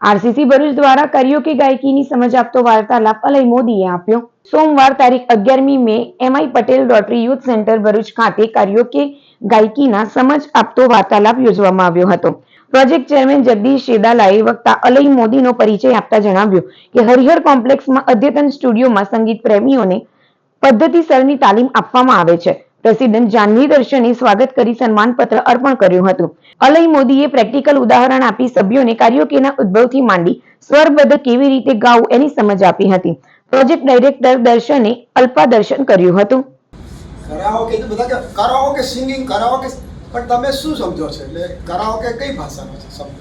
RCC Bharuch દ્વારા કરિયોકે ગાયકીની સમજ આપતો વાર્તાલાપ અલય મોદીએ આપ્યો. સોમવાર તારીખ 11મી May MI Patel Rotary Youth Centre Bharuch ખાતે કરિયોકે ગાયકીના સમજ આપતો વાર્તાલાપ યોજવામાં આવ્યો હતો. પ્રોજેક્ટ ચેરમેન જગદીશ શેદાલાએ વક્તા અલય મોદીનો પરિચય આપતા જણાવ્યું કે હરિહર કોમ્પ્લેક્સમાં અદ્યતન સ્ટુડિયોમાં સંગીત પ્રેમીઓને પદ્ધતિસરની તાલીમ આપવામાં આવે છે. પ્રેસિડેન્ટ જાહ્નવી દર્શને સ્વાગત કરી સન્માનપત્ર અર્પણ કર્યું હતું. અલય મોદીએ પ્રેક્ટિકલ ઉદાહરણ આપી સભ્યોને કરિયોકેના ઉદ્ભવથી માંડી સ્વરબદ્ધ કેવી રીતે ગાવું એની સમજ આપી હતી. પ્રોજેક્ટ ડાયરેક્ટર દર્શને અલ્પાદર્શન કર્યું હતું. કરાઓકે તો બધા કરાઓકે સિંગિંગ કરાઓકે, પણ તમે શું સમજો છો? એટલે કરાઓકે કઈ ભાષાનો છે શબ્દ?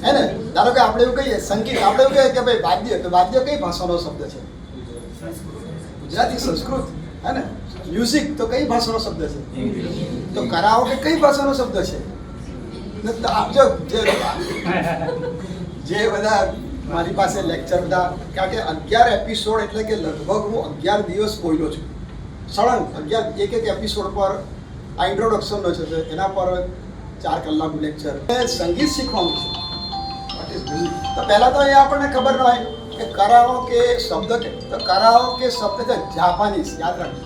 હે ને, ધારો કે આપણે એવું કહીએ સંગીત, આપણે એવું કહીએ કે ભાઈ વાદ્ય, તો વાદ્ય કઈ ભાષાનો શબ્દ છે? ગુજરાતી, સંસ્કૃત. હે ને, મ્યુઝિક તો કઈ ભાષાનો શબ્દ છે? તો કરાઓકે કઈ ભાષાનો શબ્દ છે? જે બધા મારી પાસે લેક્ચર બધા, કારણ કે 11 એપિસોડ એટલે કે લગભગ હું 11 દિવસ બોલ્યો છું સળંગ. 11 એક એપિસોડ પર આ ઇન્ટ્રોડક્શનનો છે, એના પર 4 કલાકનું લેક્ચર. સંગીત શીખવાનું છે. What is music? તો પહેલાં તો એ આપણને ખબર ન હોય કે કરાઓકે શબ્દ કે, તો કરાઓકે શબ્દ છે જાપાનીઝ, યાદ રાખજો.